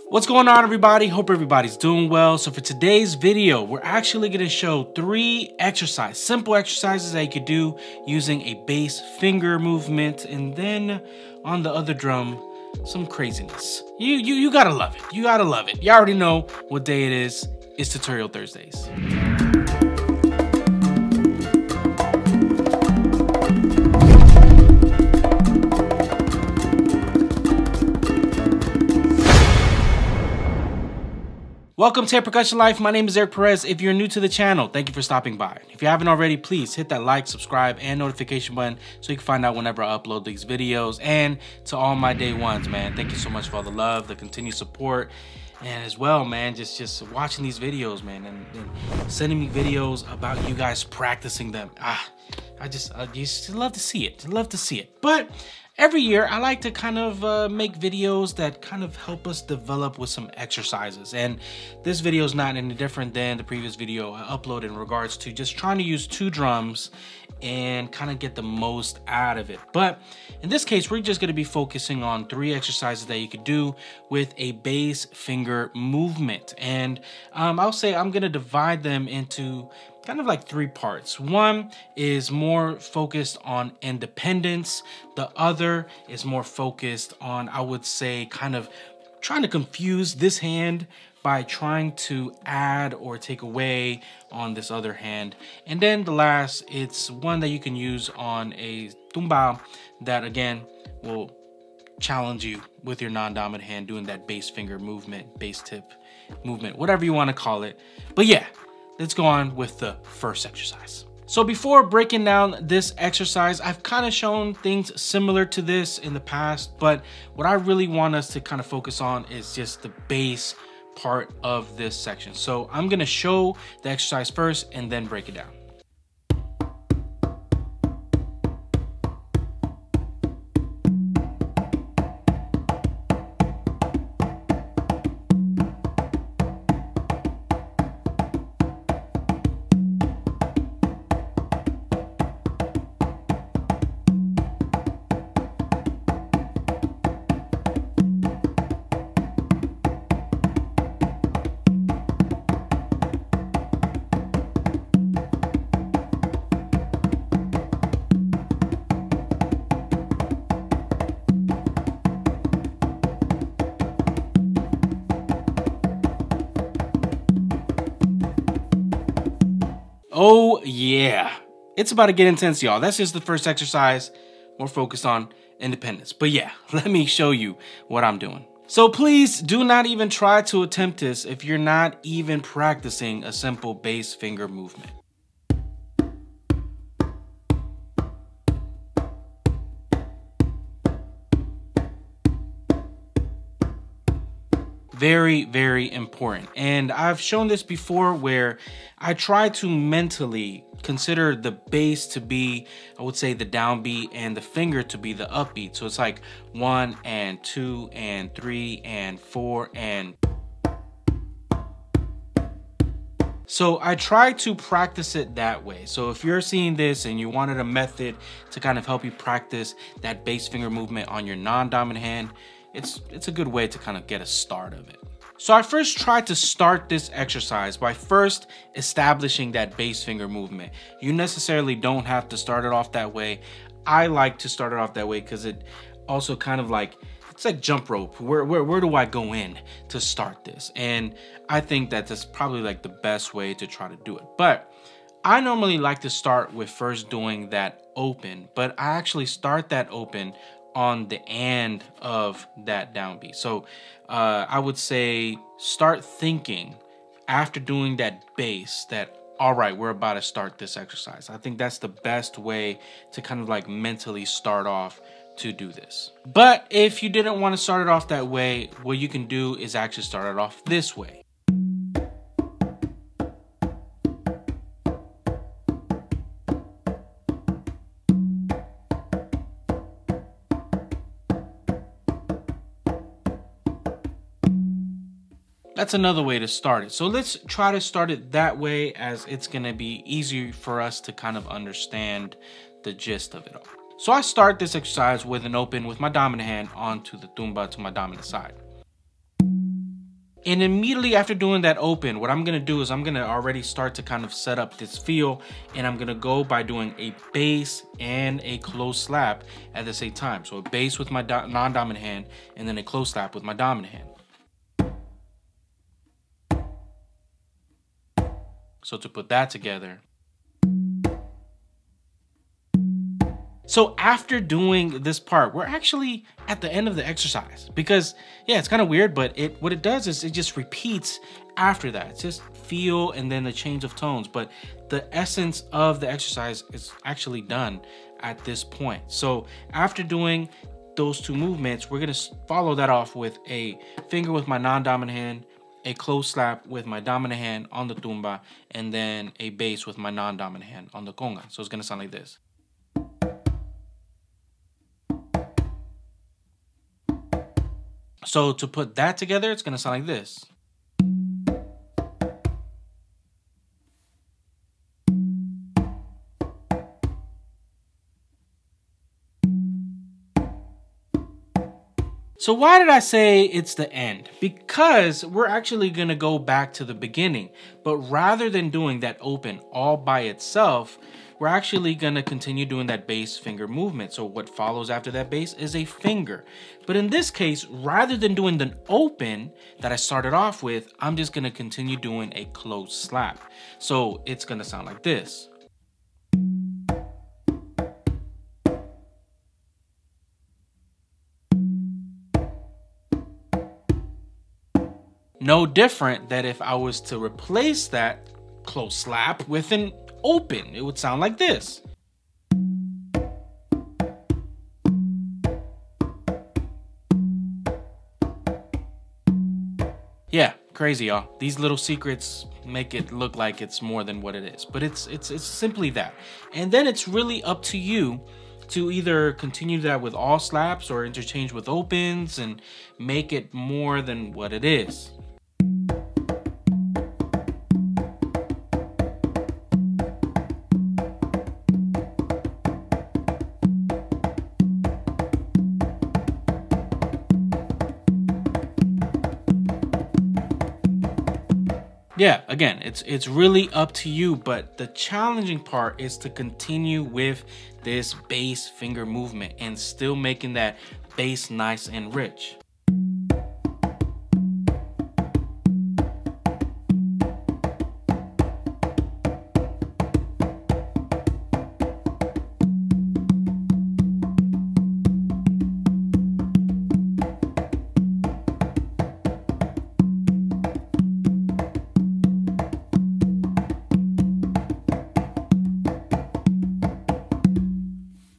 What's going on, everybody? Hope everybody's doing well. So for today's video, we're actually going to show 3 simple exercises that you could do using a bass finger movement, and then on the other drum, some craziness. You gotta love it. You gotta love it. You already know what day it is. It's Tutorial Thursdays. Welcome to Percussion Life. My name is Eric Perez. If you're new to the channel, thank you for stopping by. If you haven't already, please hit that like, subscribe, and notification button so you can find out whenever I upload these videos. And to all my day ones, man, thank you so much for all the love, the continued support, and as well, man, just watching these videos, man, and sending me videos about you guys practicing them. I just love to see it. Love to see it. But every year, I like to kind of make videos that kind of help us develop with some exercises. And this video is not any different than the previous video I uploaded in regards to just trying to use 2 drums and kind of get the most out of it. But in this case, we're just going to be focusing on 3 exercises that you could do with a bass finger movement. And I'll say I'm going to divide them into kind of like 3 parts. One is more focused on independence. The other is more focused on, I would say, kind of trying to confuse this hand by trying to add or take away on this other hand. And then the last, it's one that you can use on a tumbao that again will challenge you with your non-dominant hand doing that bass finger movement, bass tip movement, whatever you want to call it. But yeah, let's go on with the first exercise. So before breaking down this exercise, I've kind of shown things similar to this in the past, but what I really want us to kind of focus on is just the bass part of this section. So I'm going to show the exercise first and then break it down. Oh yeah, it's about to get intense, y'all. That's just the first exercise. More focused on independence. But yeah, let me show you what I'm doing. So please do not even try to attempt this if you're not even practicing a simple bass finger movement. Very, very important. And I've shown this before where I try to mentally consider the bass to be, I would say, the downbeat and the finger to be the upbeat. So it's like 1 and 2 and 3 and 4 and... So I try to practice it that way. So if you're seeing this and you wanted a method to kind of help you practice that bass finger movement on your non-dominant hand, it's a good way to kind of get a start of it. So I first tried to start this exercise by first establishing that bass finger movement. You necessarily don't have to start it off that way. I like to start it off that way because it also kind of like, it's like jump rope. Where do I go in to start this? And I think that that's probably like the best way to try to do it. But I normally like to start with first doing that open, but I actually start that open on the end of that downbeat. So I would say start thinking after doing that bass that, all right, we're about to start this exercise. I think that's the best way to kind of like mentally start off to do this. But if you didn't want to start it off that way, what you can do is actually start it off this way. That's another way to start it. So let's try to start it that way, as it's gonna be easier for us to kind of understand the gist of it all. So I start this exercise with an open with my dominant hand onto the tumba to my dominant side. And immediately after doing that open, what I'm gonna do is I'm gonna already start to kind of set up this feel, and I'm gonna go by doing a bass and a close slap at the same time. So a bass with my non-dominant hand, and then a close slap with my dominant hand. So to put that together. So after doing this part, we're actually at the end of the exercise, because yeah, it's kind of weird, but what it does is it just repeats after that. It's just feel and then the change of tones, but the essence of the exercise is actually done at this point. So after doing those two movements, we're gonna follow that off with a finger with my non-dominant hand, a close slap with my dominant hand on the tumba, and then a bass with my non-dominant hand on the conga. So it's gonna sound like this. So to put that together, it's gonna sound like this. So why did I say it's the end? Because we're actually gonna go back to the beginning, but rather than doing that open all by itself, we're actually gonna continue doing that bass finger movement. So what follows after that bass is a finger. But in this case, rather than doing the open that I started off with, I'm just gonna continue doing a close slap. So it's gonna sound like this. No different that if I was to replace that close slap with an open, it would sound like this. Yeah, crazy, y'all. These little secrets make it look like it's more than what it is, but it's simply that. And then it's really up to you to either continue that with all slaps or interchange with opens and make it more than what it is. Yeah, again, it's really up to you, but the challenging part is to continue with this bass finger movement and still making that bass nice and rich.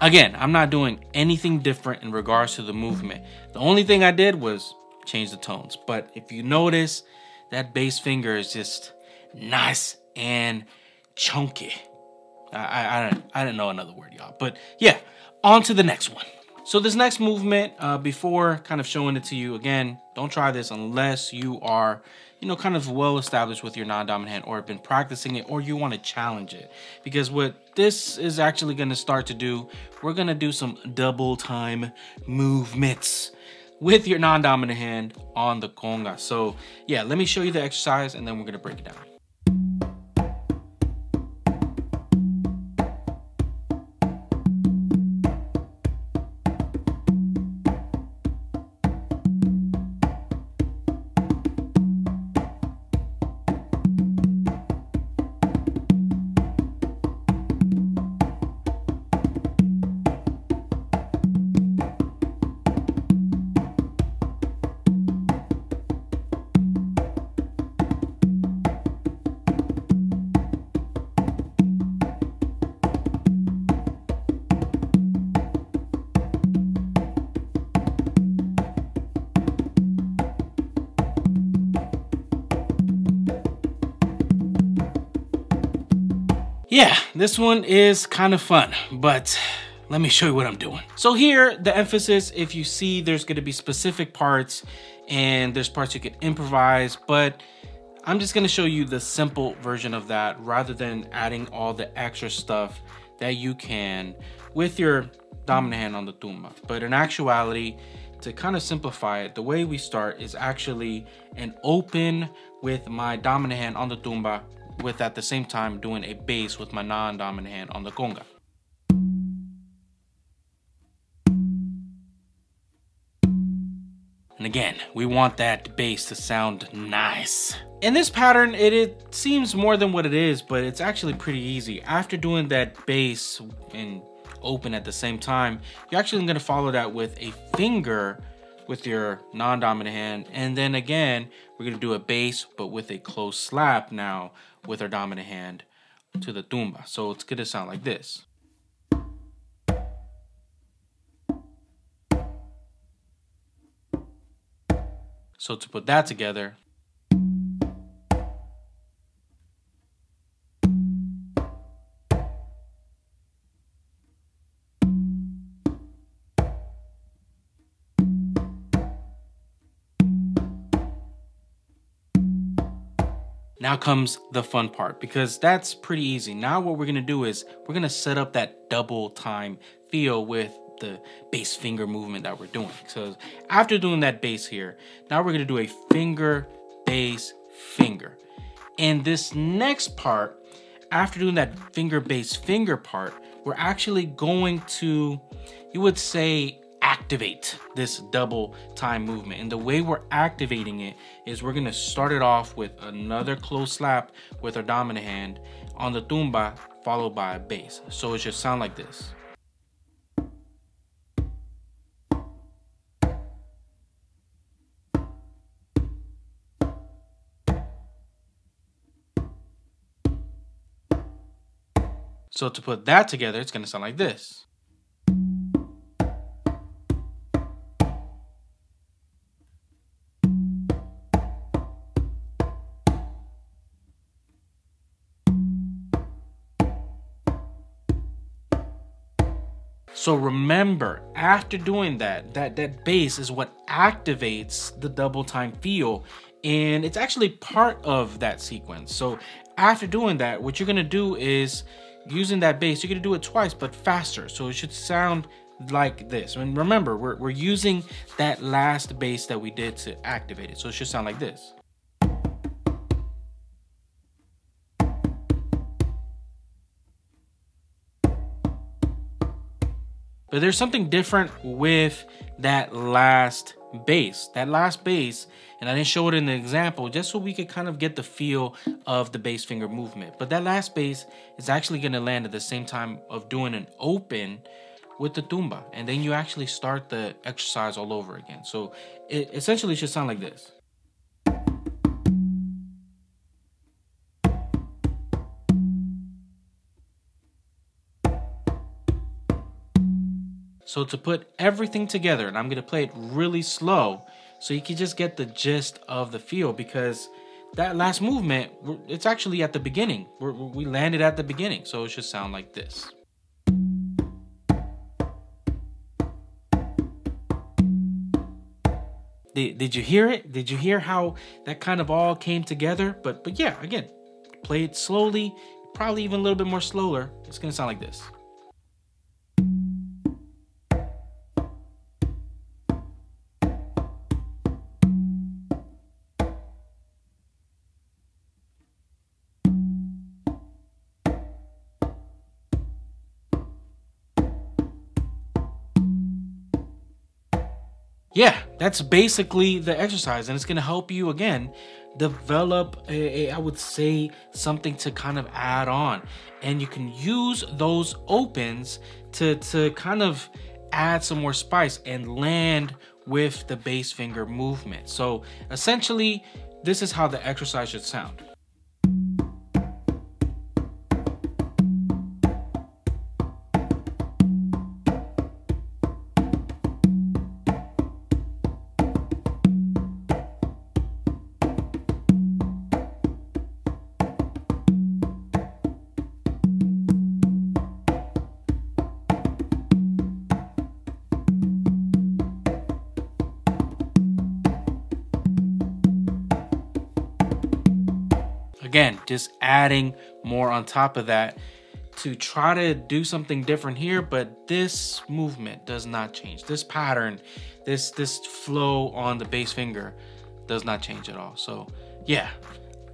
Again, I'm not doing anything different in regards to the movement. The only thing I did was change the tones. But if you notice, that bass finger is just nice and chunky. I didn't know another word, y'all. But yeah, on to the next one. So this next movement, before kind of showing it to you, again, don't try this unless you are, kind of well established with your non-dominant hand or have been practicing it or you want to challenge it. Because what this is actually going to start to do, we're going to do some double time movements with your non-dominant hand on the conga. So yeah, let me show you the exercise and then we're going to break it down. Yeah, this one is kind of fun, but let me show you what I'm doing. So here, the emphasis, if you see, there's going to be specific parts and there's parts you can improvise, but I'm just going to show you the simple version of that rather than adding all the extra stuff that you can with your dominant hand on the tumba. But in actuality, to kind of simplify it, the way we start is actually an open with my dominant hand on the tumba, with at the same time doing a bass with my non-dominant hand on the conga. And again, we want that bass to sound nice. In this pattern, it seems more than what it is, but it's actually pretty easy. After doing that bass and open at the same time, you're actually gonna follow that with a finger with your non-dominant hand. And then again, we're gonna do a bass, but with a close slap now with our dominant hand to the tumba. So it's gonna sound like this. So to put that together, now comes the fun part, because that's pretty easy. Now what we're gonna do is we're gonna set up that double time feel with the bass finger movement that we're doing. So after doing that bass here, now we're gonna do a finger, bass, finger. And this next part, after doing that finger, bass, finger part, we're actually going to, you would say, activate this double time movement. And the way we're activating it is we're gonna start it off with another close slap with our dominant hand on the tumba, followed by a bass. So it should sound like this. So to put that together, it's gonna sound like this. So remember, after doing that bass is what activates the double time feel, and it's actually part of that sequence. So after doing that, what you're gonna do is, using that bass, you're gonna do it twice, but faster. So it should sound like this. And remember, we're using that last bass that we did to activate it. So it should sound like this. But there's something different with that last bass. That last bass, and I didn't show it in the example just so we could kind of get the feel of the bass finger movement. But that last bass is actually gonna land at the same time of doing an open with the tumba. And then you actually start the exercise all over again. So it essentially should sound like this. So to put everything together, and I'm gonna play it really slow so you can just get the gist of the feel, because that last movement, it's actually at the beginning. We landed at the beginning, so it should sound like this. Did you hear it? Did you hear how that kind of all came together? But yeah, again, play it slowly, probably even a little bit more slower. It's gonna sound like this. Yeah, that's basically the exercise, and it's gonna help you again develop I would say something to kind of add on, and you can use those opens to kind of add some more spice and land with the bass finger movement. So essentially, this is how the exercise should sound. Again, just adding more on top of that to try to do something different here, but this movement does not change. This pattern, this flow on the bass finger does not change at all. So yeah,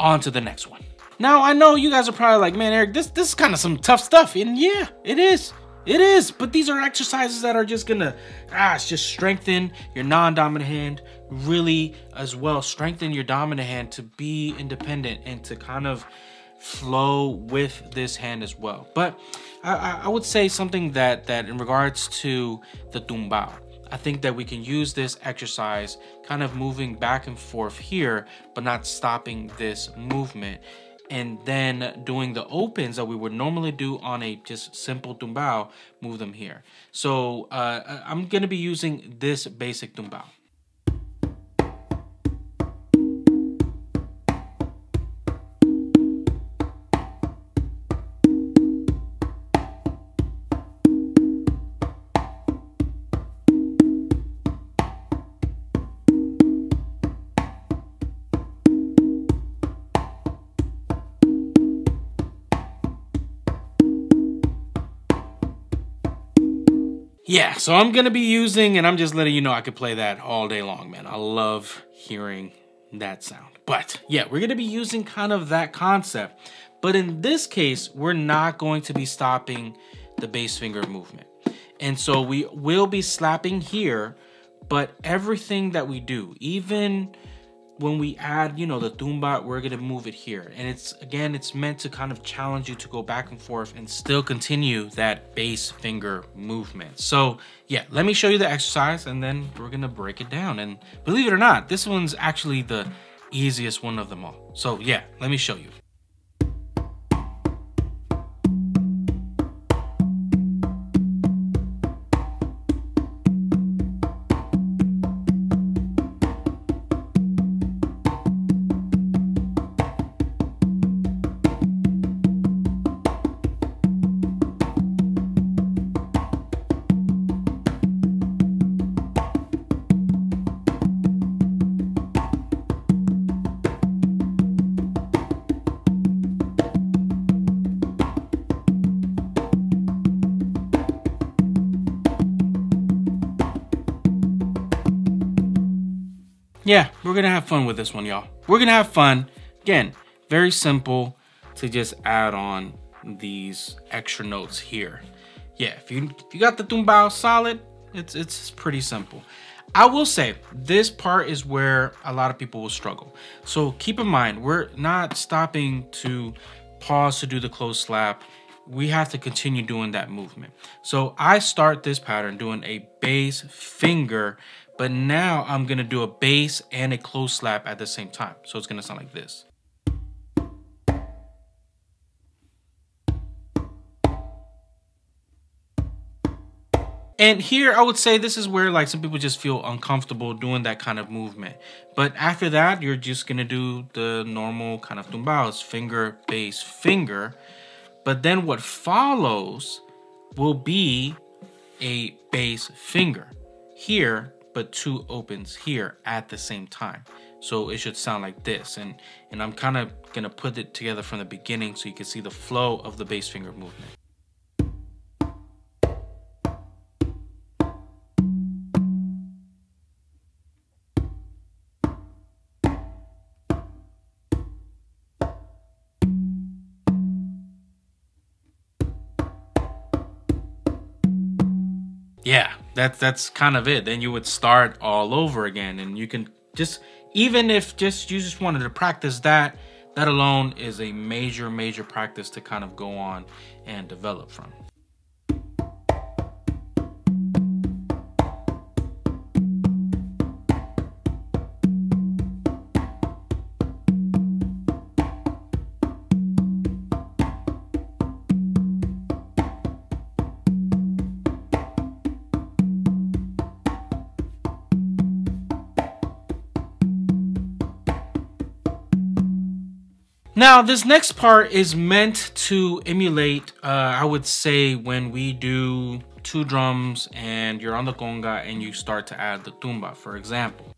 on to the next one. Now I know you guys are probably like, man, Eric, this is kind of some tough stuff. And yeah, it is. It is, but these are exercises that are just gonna just strengthen your non-dominant hand, really as well strengthen your dominant hand to be independent and to kind of flow with this hand as well. But I would say something that in regards to the tumbao, I think that we can use this exercise kind of moving back and forth here, but not stopping this movement, and then doing the opens that we would normally do on a just simple tumbao, move them here. So I'm gonna be using this basic tumbao. Yeah, so I'm gonna be using, and I'm just letting you know I could play that all day long, man. I love hearing that sound. But yeah, we're gonna be using kind of that concept. But in this case, we're not going to be stopping the bass finger movement. And so we will be slapping here, but everything that we do, even when we add, you know, the tumba, we're gonna move it here. And it's, again, it's meant to kind of challenge you to go back and forth and still continue that bass finger movement. So yeah, let me show you the exercise and then we're gonna break it down. And believe it or not, this one's actually the easiest one of them all. So yeah, let me show you. Yeah, we're gonna have fun with this one, y'all. We're gonna have fun. Again, very simple to just add on these extra notes here. Yeah, if you got the tumbao solid, it's pretty simple. I will say this part is where a lot of people will struggle. So keep in mind, we're not stopping to pause to do the close slap. We have to continue doing that movement. So I start this pattern doing a bass finger, but now I'm gonna do a bass and a close slap at the same time. So it's gonna sound like this. And here I would say this is where like some people just feel uncomfortable doing that kind of movement. But after that, you're just gonna do the normal kind of tumbaos, finger, bass, finger. But then what follows will be a bass finger here, but two opens here at the same time. So it should sound like this. And I'm kind of gonna put it together from the beginning so you can see the flow of the bass finger movement. Yeah, that's kind of it. Then you would start all over again, and you can just, even if you just wanted to practice that alone is a major practice to kind of go on and develop from. Now, this next part is meant to emulate, I would say, when we do two drums and you're on the conga and you start to add the tumba, for example.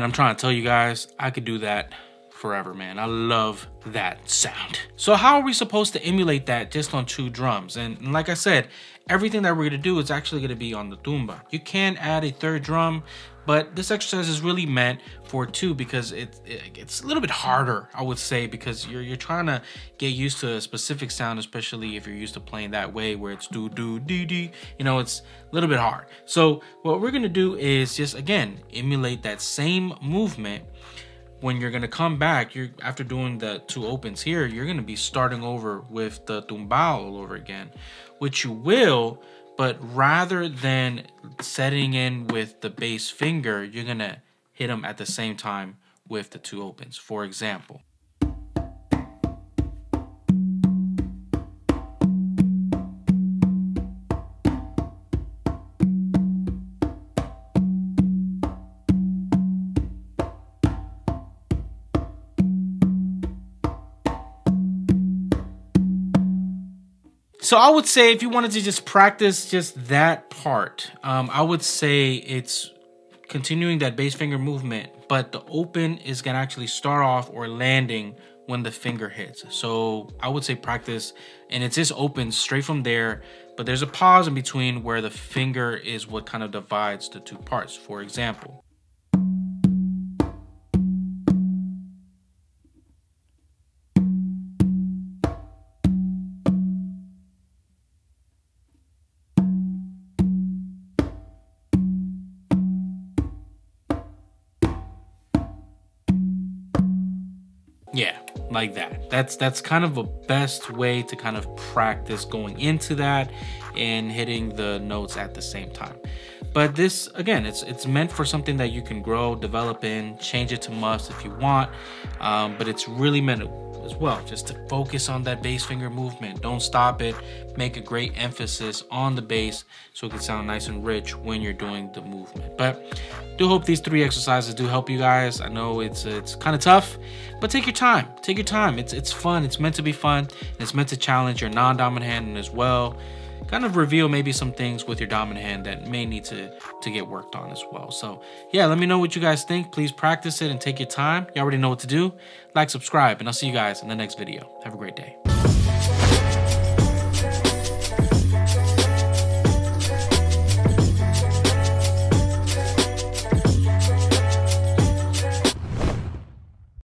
again, I'm trying to tell you guys, I could do that forever, man. I love that sound. So how are we supposed to emulate that just on 2 drums? And like I said, everything that we're gonna do is actually gonna be on the tumba. You can add a 3rd drum, but this exercise is really meant for 2 because it's a little bit harder, I would say, because you're trying to get used to a specific sound, especially if you're used to playing that way where it's do do dee dee. You know, it's a little bit hard. So what we're gonna do is just, again, emulate that same movement. When you're gonna come back, after doing the 2 opens here, you're gonna be starting over with the tumbao all over again, which you will, but rather than setting in with the bass finger, you're gonna hit them at the same time with the 2 opens. For example. So I would say if you wanted to just practice just that part, I would say it's continuing that bass finger movement, but the open is gonna actually start off or landing when the finger hits. So I would say practice, and it's just open straight from there, but there's a pause in between where the finger is what kind of divides the 2 parts. For example. Yeah, like that. That's kind of a best way to kind of practice going into that and hitting the notes at the same time. But this, again, it's meant for something that you can grow, develop in, change it to must if you want. But it's really meant as well just to focus on that bass finger movement. Don't stop it. Make a great emphasis on the bass so it can sound nice and rich when you're doing the movement. But do hope these 3 exercises do help you guys. I know it's kind of tough, but take your time. Take your time. It's fun. It's meant to be fun. And it's meant to challenge your non-dominant hand as well. Kind of reveal maybe some things with your dominant hand that may need to get worked on as well. So yeah, let me know what you guys think. Please practice it and take your time. You already know what to do. Like, subscribe, and I'll see you guys in the next video. Have a great day.